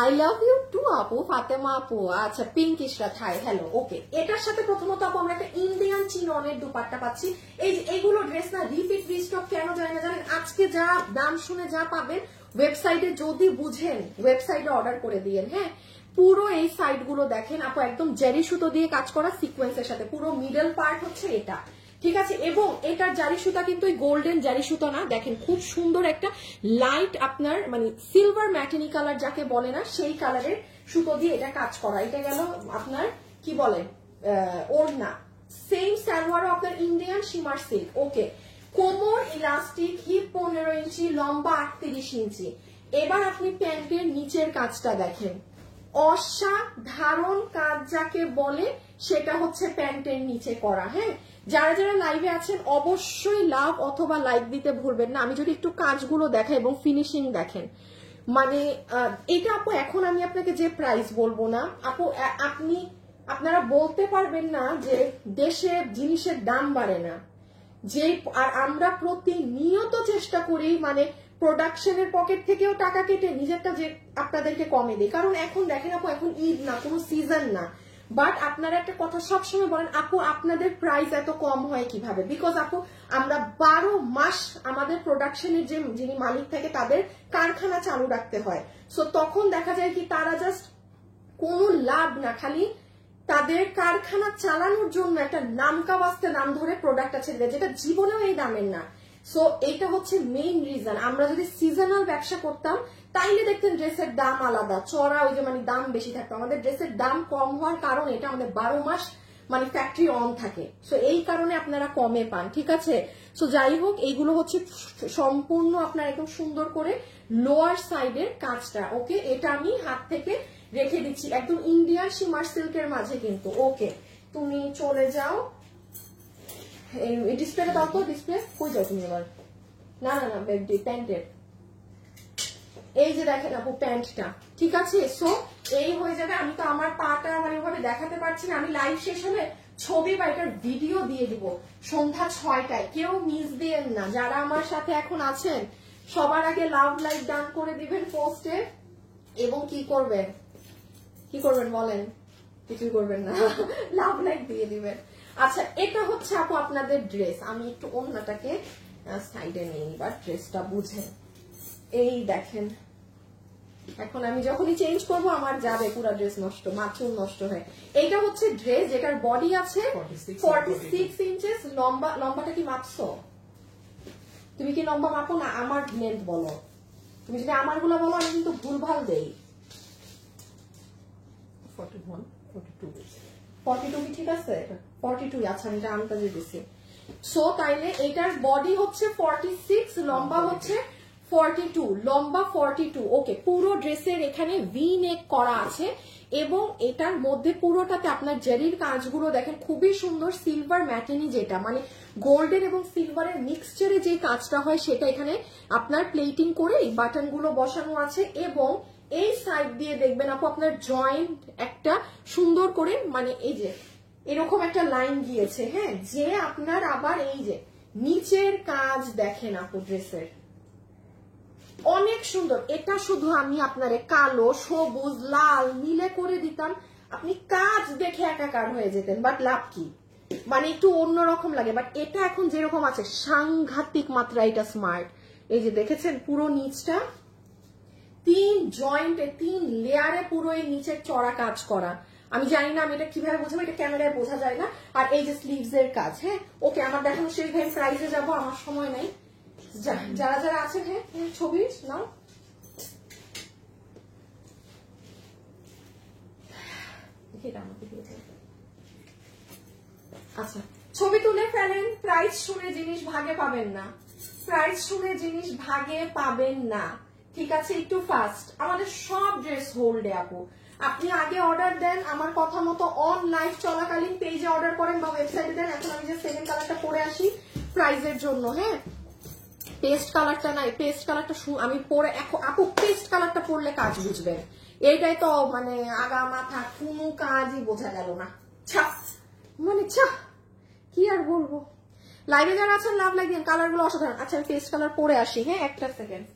আই লাভ ইউ টু আপু, ফাতেমা আপু, আচ্ছা পিঙ্ক ইশরাত, হাই হ্যালো, ওকে। এটার সাথে প্রথমত আপু আমরা একটা ইন্ডিয়ান চিননের দুপাট্টা পাচ্ছি। এই যে এগুলো ড্রেস না রিপিট রিস্টক কেন যায় না জানেন, আজকে যা দাম শুনে যা পাবেন ওয়েবসাইটে যদি বুঝেন ওয়েবসাইটে অর্ডার করে দিয়েন। হ্যাঁ পুরো এই সাইড গুলো দেখেন আপু একদম জারি সুতো দিয়ে কাজ করা সিকোয়েন্সের সাথে, পুরো মিডল পার্ট হচ্ছে এটা, ঠিক আছে। এবং এটার জারি সুতা কিন্তু ওই গোল্ডেন জারি সুতো না, দেখেন খুব সুন্দর একটা লাইট আপনার মানে সিলভার ম্যাটিনি কালার যাকে বলে না সেই কালারের সুতো দিয়ে এটা কাজ করা। এটা গেল আপনার কি বলে ওড়না, সেম সালোয়ারও আপনার ইন্ডিয়ান শিমার সিল্ক, ওকে। কোমর ইলাস্টিক, হিপ 15 ইঞ্চি, লম্বা 38 ইঞ্চি। এবার আপনি প্যান্টের নিচের কাজটা দেখেন, অসাধারণ কাজ যাকে বলে সেটা হচ্ছে প্যান্টের নিচে করা। হ্যাঁ যারা যারা লাইভে আছেন অবশ্যই লাভ অথবা লাইক দিতে ভুলবেন না। আমি যদি একটু কাজগুলো দেখাই এবং ফিনিশিং দেখেন, মানে এটা আপু এখন আমি আপনাকে যে প্রাইস বলবো না আপু, আপনারা বলতে পারবেন না যে দেশে জিনিসের দাম বাড়ে না, যে আর আমরা প্রতিনিয়ত চেষ্টা করি মানে প্রোডাকশনের পকেট থেকেও টাকা কেটে নিজেরটা যে আপনাদেরকে কমে দিই, কারণ এখন দেখেন আপু এখন ঈদ না, কোনো সিজন না, বাট আপনারা একটা কথা সবসময় বলেন আপু আপনাদের প্রাইস এত কম হয় কিভাবে, বিকজ আপু আমরা 12 মাস আমাদের প্রোডাকশনের যে যিনি মালিক থাকে তাদের কারখানা চালু রাখতে হয়। সো তখন দেখা যায় কি তারা জাস্ট কোনো লাভ না, খালি তাদের কারখানা চালানোর জন্য একটা নামকা বাস্তে নাম ধরে প্রোডাক্টটা ছেড়ে দেয়, যেটা জীবনেও এই দামের না। সো এটা হচ্ছে মেইন রিজন। আমরা যদি সিজনাল ব্যবসা করতাম তাইলে দেখতেন ড্রেসের দাম আলাদা চড়া, ওই যে মানে দাম বেশি থাকতো। আমাদের ড্রেসের দাম কম হওয়ার কারণ এটা আমাদের 12 মাস মানে ফ্যাক্টরি অন থাকে, সো এই কারণে আপনারা কমে পান, ঠিক আছে। সো যাই হোক এইগুলো হচ্ছে সম্পূর্ণ আপনার একদম সুন্দর করে লোয়ার সাইডের কাজটা, ওকে। এটা আমি হাত থেকে রেখে দিচ্ছি একদম ইন্ডিয়ান শিমার সিল্কের মাঝে কিন্তু, ওকে। তুমি চলে যাও এই ডিসপ্লেটা দাও তো, ডিসপ্লে কই যাও তুমি এবার, না না না প্যান্টের এই যে দেখেন আপু প্যান্টটা, ঠিক আছে। সো এই হয়ে যাবে। আমি তো আমার পাটা মানে ওভাবে দেখাতে পারছি না, আমি লাইভ শেষ হলে ছবি বা এটার ভিডিও দিয়ে দিব সন্ধ্যা 6টায়, কেউ মিস দিয়েন না। যারা আমার সাথে এখন আছেন সবার আগে লাভ লাইক ডান করে দিবেন পোস্টে, এবং কি করবেন বলেন, কিছুই করবেন না, লাভ লাইক দিয়ে দিবেন। আচ্ছা এটা হচ্ছে আপু আপনাদের ড্রেস, আমি একটু অন্যটাকে সাইডে নিই, এবার ড্রেসটা বুঝেন। এই দেখেন, এখন আমি যখনই চেঞ্জ করবো আমার যাবে পুরো ড্রেস নষ্ট, মাচুল নষ্ট হয়ে। এইটা হচ্ছে ড্রেস যেটার বডি আছে 46 ইঞ্চেস। লম্বাটা কি মাপছো? তুমি কি লম্বা মাপো না আমার লেন্থ বলো? তুমি যদি আমার গুলো বলো আমি কিন্তু ভুলভাল দেই। 42 কি ঠিক আছে? 42 আচ্ছা, আমি আন্দাজে দিছি। সো তাইলে এটার বডি হচ্ছে 46, লম্বা হচ্ছে 42, লম্বা 42। ওকে, পুরো ড্রেসের এখানে ভি নেক করা আছে এবং এটার মধ্যে পুরোটাতে আপনার জেরির কাজগুলো দেখেন খুবই সুন্দর। সিলভার ম্যাটেনি, যেটা মানে গোল্ডেন এবং সিলভারের মিক্সচারে যে কাজটা হয় সেটা এখানে আপনার প্লেটিং করে এই বাটন গুলো বসানো আছে। এবং এই সাইড দিয়ে দেখবেন আপু আপনার জয়েন্ট একটা সুন্দর করে মানে এই যে এরকম একটা লাইন গিয়েছে, হ্যাঁ, যে আপনার আবার এই যে নিচের কাজ দেখেন আপু ড্রেসের অনেক সুন্দর। এটা শুধু আমি আপনারে কালো, সবুজ, লাল, নীলে করে দিতাম, আপনি কাজ দেখে একাকার হয়ে যেতেন, বাট লাভ কি, মানে একটু অন্যরকম লাগে। বাট এটা এখন যেরকম আছে সাংঘাতিক মাত্রা এটা স্মার্ট। এই যে দেখেছেন পুরো নিচটা 3 জয়েন্টে 3 লেয়ারে পুরো এই নিচের চড়া কাজ করা। আমি জানি না আমি এটা কিভাবে বোঝাবো, এটা ক্যামেরায় বোঝা যায় না। আর এই যে স্লিভস এর কাজ, হ্যাঁ। ওকে, আমার দেখানো শেষ, ভাই প্রাইজে যাবো, আমার সময় নাই। যারা যারা আছেন, হ্যাঁ ছবি নাও। আচ্ছা, ছবি তুলে ফেলেন। প্রাইস শুনে জিনিস ভাগে পাবেন না, প্রাইস শুনে জিনিস ভাগে পাবেন না, ঠিক আছে? একটু ফাস্ট, আমাদের সব ড্রেস হোল্ডে আপু। আপনি আগে অর্ডার দেন, আমার কথা মতো অন লাইভ চলাকালীন পেজে অর্ডার করেন বা ওয়েবসাইটে দেন। এখন আমি যে সেকেন্ড কালারটা পরে আসি প্রাইজের জন্য, হ্যাঁ। পেস্ট কালারটা নাই, পেস্ট কালারটা আমি পরে আপু পেস্ট কালারটা পরলে কাজ বুঝবেন। এইটাই তো মানে আগা মাথা কোনো কাজই বোঝা গেল না, মানে কি আর বলবো। লাইভে যারা আছেন লাভ লাইক দিন, কালার গুলো অসাধারণ। আচ্ছা, আমি পেস্ট কালার পরে আসি, হ্যাঁ, একটা সেকেন্ড।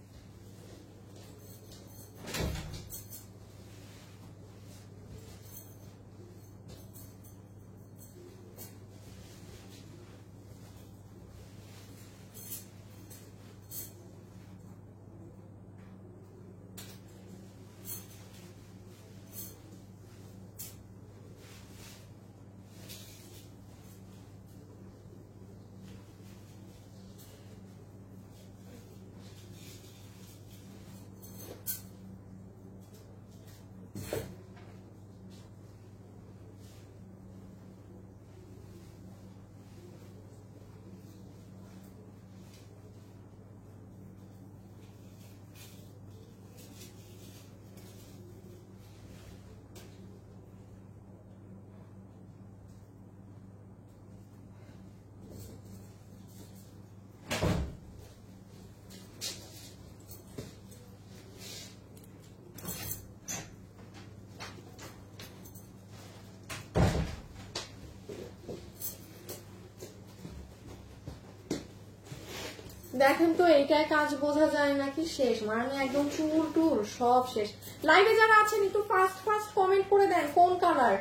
দেখেন তো এইটাই কাজ বোঝা যায় নাকি শেষ, মানে একদম চুল টুল সব শেষ। লাইভে যারা আছেন একটু ফাস্ট ফাস্ট কমেন্ট করে দেন কোন কালার।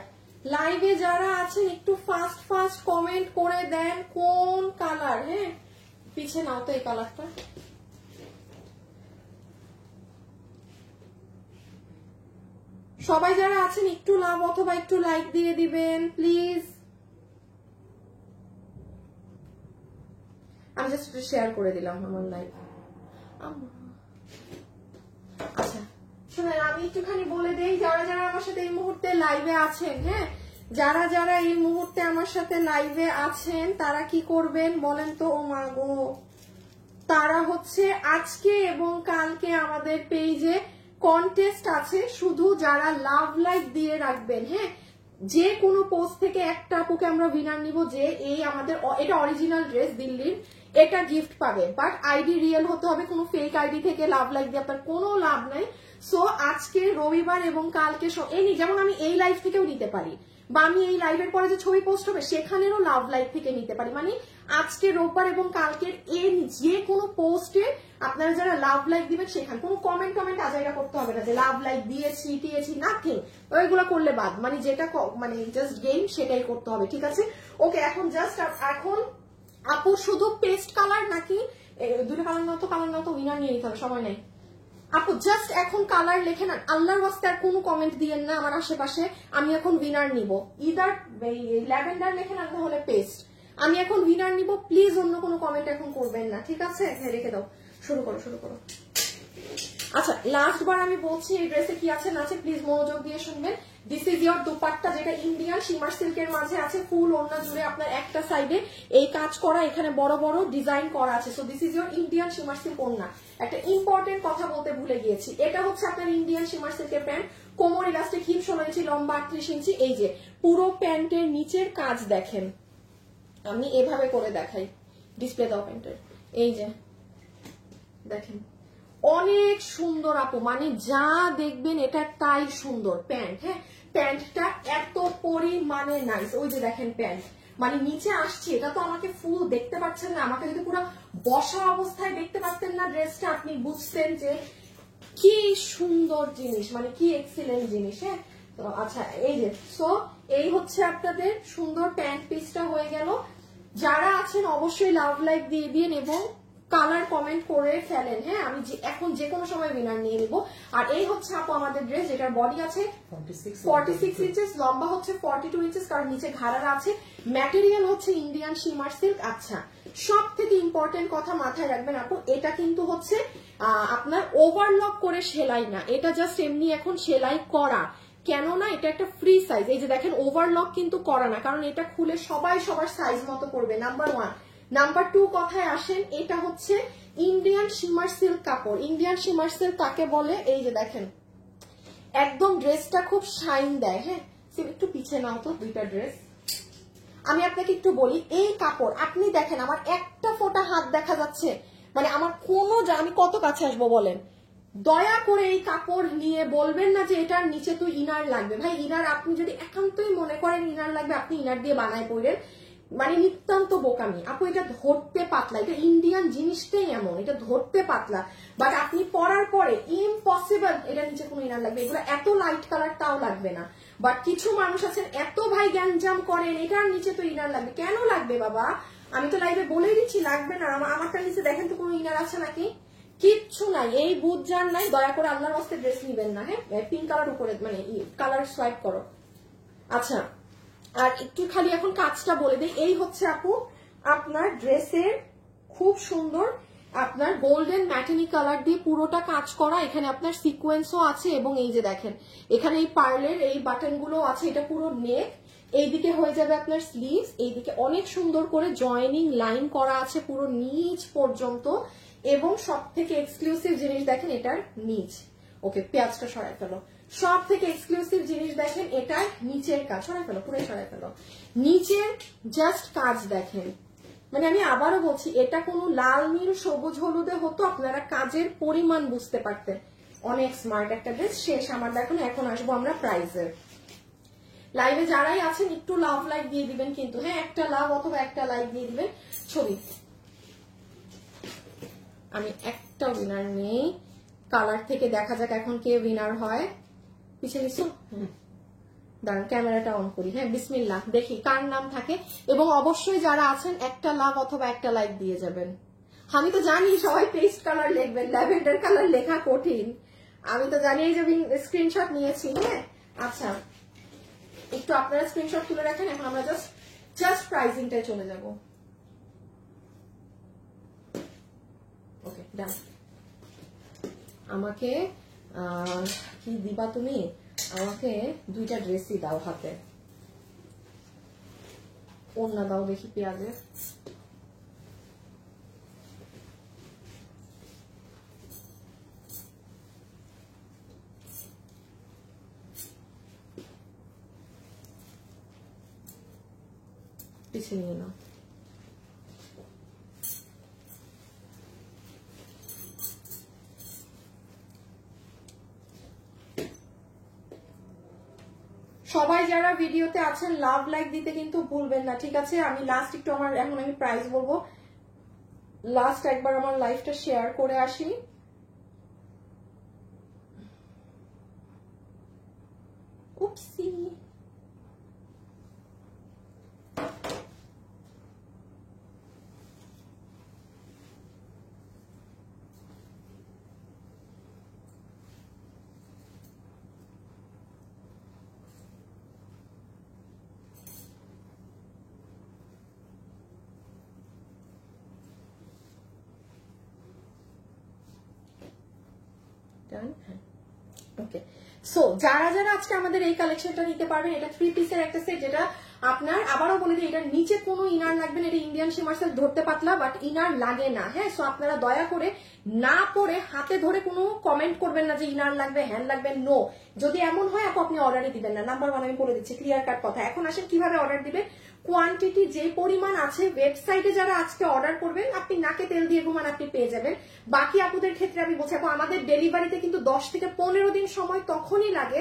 লাইভে যারা আছেন একটু ফাস্ট ফাস্ট কমেন্ট করে দেন কোন কালার। হ্যাঁ, পিছে নাও তো এই কালারটা। সবাই যারা আছেন একটু লাভ অথবা একটু লাইক দিয়ে দিবেন প্লিজ। আমি জাস্ট একটু শেয়ার করে দিলাম আমার লাইভ। আচ্ছা শুনেন, আমি একটুখানি বলে দেই যারা যারা আমার সাথে এই মুহূর্তে লাইভে আছেন, হ্যাঁ, যারা যারা এই মুহূর্তে আমার সাথে লাইভে আছেন তারা কি করবেন বলেন তো? ও মা গো, তারা হচ্ছে আজকে এবং কালকে আমাদের পেজে কন্টেস্ট আছে, শুধু যারা লাভ লাইক দিয়ে রাখবেন, হ্যাঁ, যে কোনো পোস্ট থেকে একটা আপুকে আমরা উইনার নিব, যে এই আমাদের এটা অরিজিনাল ড্রেস দিল্লির, এটা গিফট পাবে। বাট আইডি রিয়েল হতে হবে, কোনো ফেক আইডি থেকে লাভ লাইক দিয়ে আপনার কোনো লাভ নাই। সো আজকে রবিবার এবং কালকে যেমন আমি এই লাইভ থেকেও নিতে পারি, বা আমি এই লাইভের পরে যে ছবি পোস্ট হবে সেখানেরও লাভ লাইভ থেকে নিতে পারি। মানে আজকে রোববার এবং কালকের এই যে কোনো পোস্টে আপনারা যারা লাভ লাইক দিবেন সেখানে কোনো কমেন্ট আজাইরা করতে হবে না যে লাভ লাইক দিয়েছি টিয়েছি, নাথিং, ওইগুলো করলে বাদ। মানে যেটা মানে জাস্ট গেম সেটাই করতে হবে, ঠিক আছে? ওকে, এখন জাস্ট এখন আপু শুধু পেস্ট কালার নাকি দুটো কালার নাও তো উইনার নিয়ে নিতে হবে, সময় নাই। আপু জাস্ট এখন কালার লেখে না, আল্লাহর ওয়াস্তে আর কোনো কমেন্ট দিয়েন না আমার আশেপাশে। আমি এখন উইনার নিব, ইদার ল্যাভেন্ডার লেখে না তাহলে পেস্ট। আমি এখন উইনার নিব, প্লিজ অন্য কোনো কমেন্ট এখন করবেন না, ঠিক আছে? হ্যাঁ রেখে দাও, শুরু করো শুরু করো। আচ্ছা লাস্ট বার আমি বলছি এই ড্রেসে কি আছে না আছে, প্লিজ মনোযোগ দিয়ে শুনবেন। দিস ইজ ইয়োর দুপাট্টা, যেটা ইন্ডিয়ান শিমার সিল্কের মাঝে আছে, ফুল ওড়না জুড়ে আপনার একটা সাইডে এই কাজ করা, এখানে বড় বড় ডিজাইন করা আছে। So this is your Indian shimmer silk ওড়না। একটা ইম্পর্টেন্ট কথা বলতে ভুলে গিয়েছি, এটা হচ্ছে আপনার ইন্ডিয়ান শিমার সিল্কের প্যান্ট, কোমর ইলাস্টিক, হিপ 16 ইঞ্চি, লম্বা 38 ইঞ্চি। এই যে পুরো প্যান্টের নিচের কাজ দেখেন, আমি এভাবে করে দেখাই, ডিসপ্লে দাও প্যান্টের, এই যে দেখেন অনেক সুন্দর আপু, মানে যা দেখবেন এটা তাই সুন্দর প্যান্ট। হ্যাঁ প্যান্টটা এত পরিমাণে নাইস, ওই যে দেখেন প্যান্ট মানে নিচে আসছে, এটা তো আমাকে ফুল দেখতে পাচ্ছেন না, আমাকে যদি পুরো বসা অবস্থায় দেখতে পাচ্ছেন না ড্রেসটা, আপনি বুঝতেন যে কি সুন্দর জিনিস, মানে কি এক্সিলেন্ট জিনিস। হ্যাঁ তো আচ্ছা এই যে সো এই হচ্ছে আপনাদের সুন্দর প্যান্ট পিসটা হয়ে গেল। যারা আছেন অবশ্যই লাভ লাইক দিয়ে দিন এবং কালার কমেন্ট করে ফেলেন। হ্যাঁ আমি এখন যে কোনো সময় উইনার নিয়ে নিব। আর এই হচ্ছে আপু আমাদের ড্রেস, যেটার বডি আছে 46 ইঞ্চেস, লম্বা হচ্ছে 42 ইঞ্চেস, কারণ নিচে ঘাড়ারা আছে, ম্যাটেরিয়াল হচ্ছে ইন্ডিয়ান শিমার সিল্ক। আচ্ছা সব থেকে ইম্পর্টেন্ট কথা মাথায় রাখবেন আপু, এটা কিন্তু হচ্ছে আপনার ওভারলক করে সেলাই না, এটা জাস্ট এমনি এখন সেলাই করা, কেননা এটা একটা ফ্রি সাইজ। এই যে দেখেন ওভারলক কিন্তু করা না, কারণ এটা খুলে সবাই সবার সাইজ মতো করবে, নাম্বার 1। নাম্বার 2 কথায় আসেন, এটা হচ্ছে ইন্ডিয়ান শিমার সিল্ক কাপড়। ইন্ডিয়ান শিমার সিল্ক কাকে বলে? এই যে দেখেন একদম ড্রেসটা খুব শাইন দেয়। হ্যাঁ একটু পিছিয়ে নাও তো দুইটা ড্রেস, আমি আপনাকে একটু বলি, এই কাপড় আপনি দেখেন আমার একটা ফোঁটা হাত দেখা যাচ্ছে, মানে আমার কোনো, আমি কত কাছে আসবো বলেন, দয়া করে এই কাপড় নিয়ে বলবেন না যে এটার নিচে তো ইনার লাগবে। ভাই ইনার আপনি যদি একান্তই মনে করেন ইনার লাগবে, আপনি ইনার দিয়ে বানায় পড়েন, মানে নিতান্ত বোকামি আপু। এটা ধরতে পাতলা, এটা ইন্ডিয়ান জিনিসটাই এমন, এটা ধরতে পাতলা, বাট আপনি পরার পরে ইম্পসিবল এটা নিচে কোনো ইনার লাগবে। এগুলো এত লাইট কালার তাও লাগবে না, বাট কিছু মানুষ আছেন এত ভাই গ্যাঞ্জাম করেন এটার নিচে তো ইনার লাগবে। কেন লাগবে বাবা? আমি তো লাইভে বলেই দিচ্ছি লাগবে না। আমারটার নিচে দেখেন তো কোনো ইনার আছে নাকি? কিচ্ছু নাই, এই বুঝ যান নাই, দয়া করে আল্লাহর ওয়াস্তে ড্রেস নিবেন না। হ্যাঁ পিঙ্ক কালার উপরে মানে কালার সোয়াইপ করো। আচ্ছা আর একটু খালি এখন কাজটা বলে দিই, এই হচ্ছে আপু আপনার ড্রেসের খুব সুন্দর আপনার গোল্ডেন ম্যাটিনি কালার দিয়ে পুরোটা কাজ করা, এখানে আপনার সিকোয়েন্সও আছে এবং এই যে দেখেন এখানে এই পার্লের এই বাটন গুলো আছে, এটা পুরো নেক, এইদিকে হয়ে যাবে আপনার স্লিভস, এইদিকে অনেক সুন্দর করে জয়েনিং লাইন করা আছে পুরো নিচ পর্যন্ত, এবং সব থেকে এক্সক্লুসিভ জিনিস দেখেন এটার নিচ, ওকে পেঁয়াজটা সরাই ফেলো, সব থেকে এক্সক্লুসিভ জিনিস দেখেন এটার নিচের কাজ, সরাই ফেলো পুরো সরাই ফেলো, নিচের জাস্ট কাজ দেখেন, মানে আমি আবারও বলছি এটা কোনো লাল নীল সবুজ হলুদে হতো আপনারা কাজের পরিমাণ বুঝতে পারতেন। অনেক স্মার্ট একটা ড্রেস। শেষ আমার দেখুন, এখন আসবো আমরা প্রাইজের। লাইভে যারাই আছেন একটু লাভ লাইক দিয়ে দিবেন কিন্তু, হ্যাঁ একটা লাভ অথবা একটা লাইক দিয়ে দিবেন। ছবি আমি একটা উইনার নেই, কালার থেকে দেখা যাক এখন কে উইনার হয়। পিছিয়ে নিচ্ছ, দাঁড়ান ক্যামেরাটা অন করি। হ্যাঁ বিসমিল্লাহ, দেখি কার নাম থাকে, এবং অবশ্যই যারা আছেন একটা লাভ অথবা একটা লাইক দিয়ে যাবেন। আমি তো জানি সবাই পেস্ট কালার লিখবেন, ল্যাভেন্ডার কালার লেখা কঠিন, আমি তো জানি যে স্ক্রিনশট নিয়েছি। হ্যাঁ আচ্ছা একটু আপনারা স্ক্রিনশট তুলে রাখেন, এখন আমরা জাস্ট প্রাইজিংটায় চলে যাব। ওকে ডান। আমাকে কি দিবা তুমি? আমাকে দুইটা ড্রেসই দাও হাতে, ওড়না দাও দেখি পেঁয়াজের। পিছিয়ে নিয়ে নাও। সবাই যারা ভিডিওতে আছেন লাভ লাইক দিতে কিন্তু ভুলবেন না, ঠিক আছে? আমি লাস্ট একটু আমার এখন আমি প্রাইস বলবো, লাস্ট একবার আমার লাইফটা শেয়ার করে আসি। উপসি ডান, হ্যাঁ ওকে। সো যারা যারা আজকে আমাদের এই কালেকশনটা নিতে পারবেন, এটা 3 পিসের একটা সেট, যেটা আপনার আবারও বলে দিই এটার নিচে কোনো ইনার লাগবে না, এটা ইন্ডিয়ান শিমার্সেল ধরতে পাতলা বাট ইনার লাগে না, হ্যাঁ। সো আপনারা দয়া করে না পরে হাতে ধরে কোনো কমেন্ট করবেন না যে ইনার লাগবে, হ্যান্ড লাগবে, নো। যদি এমন হয় আপনি অর্ডারই দিবেন না। নাম্বার 1 আমি বলে দিচ্ছি, ক্লিয়ার কাট কথা। এখন আসেন কিভাবে অর্ডার দিবেন। কোয়ান্টিটি যে পরিমাণ আছে, ওয়েবসাইটে যারা আজকে অর্ডার করবেন আপনি নাকে তেল দিয়ে ঘুমান আপনি পেয়ে যাবেন। বাকি আপুদের ক্ষেত্রে আমি বলছি, আমাদের ডেলিভারিতে কিন্তু 10 থেকে 15 দিন সময় তখনই লাগে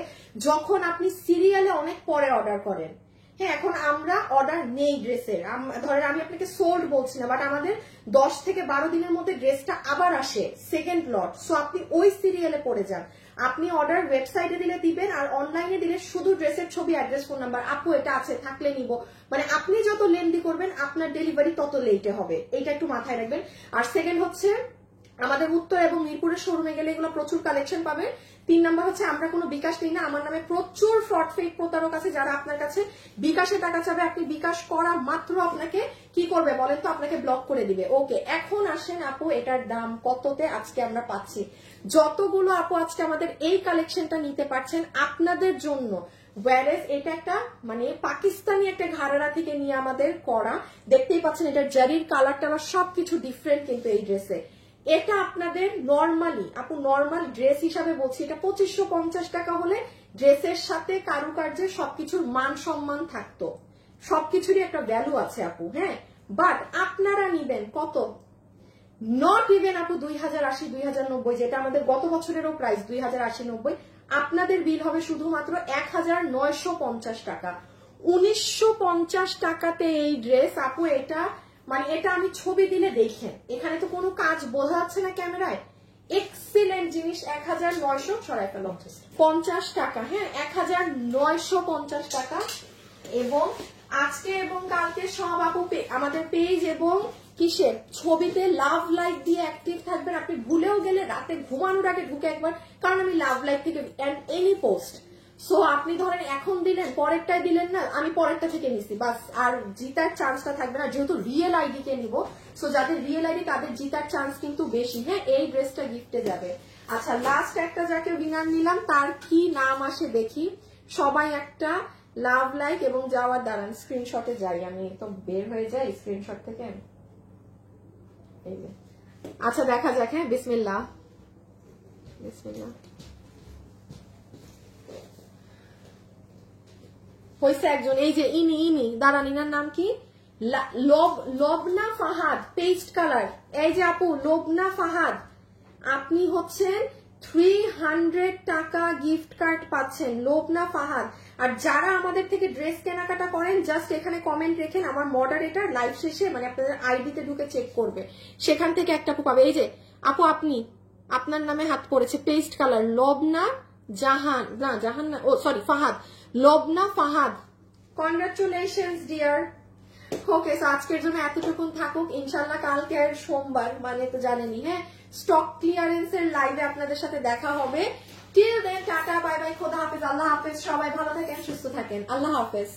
যখন আপনি সিরিয়ালে অনেক পরে অর্ডার করেন, হ্যাঁ। এখন আমরা অর্ডার নেই ড্রেসের, ধরেন আমি আপনাকে সোল্ড বলছি না, বাট আমাদের 10 থেকে 12 দিনের মধ্যে ড্রেসটা আবার আসে সেকেন্ড লট। সো আপনি ওই সিরিয়ালে পড়ে যান। আপনি অর্ডার ওয়েবসাইটে দিলে দিবেন, আর অনলাইনে দিলে শুধু ড্রেসের ছবি, অ্যাড্রেস, ফোন নাম্বার, আপু এটা আছে থাকলে নিব, মানে আপনি যত লেন্দি করবেন আপনার ডেলিভারি তত লেটে হবে, এইটা একটু মাথায় রাখবেন। আর সেকেন্ড হচ্ছে আমাদের উত্তর এবং মিরপুরের শোরুমে গেলে এগুলো প্রচুর কালেকশন পাবেন। 3 নাম্বার হচ্ছে আমরা কোনো বিকাশ দিই না, আমার নামে প্রচুর ফ্রড ফেক প্রতারক আছে যারা আপনার কাছে বিকাশে টাকা চাবে, আপনি বিকাশ করা মাত্র আপনাকে কি করবে বলেন তো, আপনাকে ব্লক করে দিবে। ওকে, এখন আসেন আপু এটার দাম কততে আজকে আমরা পাচ্ছি। যতগুলো আপু আজকে আমাদের এই কালেকশনটা নিতে পারছেন আপনাদের জন্য, ওয়ারেস এটা একটা মানে পাকিস্তানি একটা ঘাড়ারা থেকে নিয়ে আমাদের করা, দেখতেই পাচ্ছেন এটার জারির কালারটা সবকিছু ডিফারেন্ট কিন্তু এই ড্রেসে। এটা আপনাদের নর্মালি আপু নর্মাল ড্রেস হিসাবে বলছি, এটা 2550 টাকা হলে ড্রেসের সাথে কারুকার্যের সবকিছুর মান সম্মান থাকতো, সবকিছুরই একটা ভ্যালু আছে আপু, হ্যাঁ। বাট আপনারা নিবেন কত, নট ইভেন আপু 2080 2090, যেটা আমাদের গত বছরেরও প্রাইস 2080 90, আপনাদের বিল হবে শুধুমাত্র 1950 টাকা। 1950 টাকাতে এই ড্রেস আপু, এটা মানে এটা আমি ছবি দিলে দেখেন, এখানে তো কোনো কাজ বোঝা যাচ্ছে না ক্যামেরায়, এক্সিলেন্ট জিনিস। 1950 টাকা, হ্যাঁ 1950 টাকা। এবং আজকে এবং কালকে সব আপু আমাদের পেজ এবং কিসের ছবিতে লাভ লাইক দিয়ে অ্যাক্টিভ থাকবেন। আপনি ভুলেও গেলে রাতে ঘুমানোর আগে ঢুকে একবার, কারণ আমি লাভ লাইক থেকে এনি পোস্ট, সো আপনি ধরেন এখন দিলেন পরেরটাই দিলেন না, আমি পরেরটা থেকে নিছি বাস, আর জিতার চান্সটা থাকবে না, যেহেতু রিয়েল আইডি কে নিব। সো যাদের রিয়েল আইডি তাদের জিতার চান্স কিন্তু বেশি, হ্যাঁ। এই ড্রেসটা গিফটে যাবে। আচ্ছা, লাস্ট একটা যাকে উইনার নিলাম তার কি নাম আসে দেখি। সবাই একটা লাভ লাইক এবং যাওয়ার দাঁড়ান, স্ক্রিনশটে যাই, আমি তো বের হয়ে যাই স্ক্রিনশট থেকে। আচ্ছা দেখা যাক, হ্যাঁ বিসমিল্লাহ বিসমিল্লাহ। হয়েছে একজন, এই যে ইনি দাঁড়ান, ইনার নাম কি, লবনা ফাহাদ, পেস্ট কালার। এই যে আপু লবনা ফাহাদ, আপনি হচ্ছেন 300 টাকা গিফট কার্ড পাচ্ছেন, লবনা ফাহাদ। আর যারা আমাদের থেকে ড্রেস কেনাকাটা করেন জাস্ট এখানে কমেন্ট রেখেন, আমার মডারেটর লাইভ শেষে মানে আপনাদের আইডিতে ঢুকে চেক করবে, সেখান থেকে একটা আপু পাবে। এই যে আপু আপনি, আপনার নামে হাত পড়েছে, পেস্ট কালার, লবনা জাহান, না জাহান না, oh sorry Fahad, Lobna Fahad, congratulations dear. Okay, so আজকের জন্য এতটুকুন থাকুক, ইনশাল্লাহ কালকে আর সোমবার মানে তো জানেনই, হ্যাঁ স্টক ক্লিয়ারেন্স এর লাইভে আপনাদের সাথে দেখা হবে। Till then tata bye bye, খোদা হাফেজ, আল্লাহ হাফেজ, সবাই ভালো থাকেন সুস্থ থাকেন, আল্লাহ হাফেজ।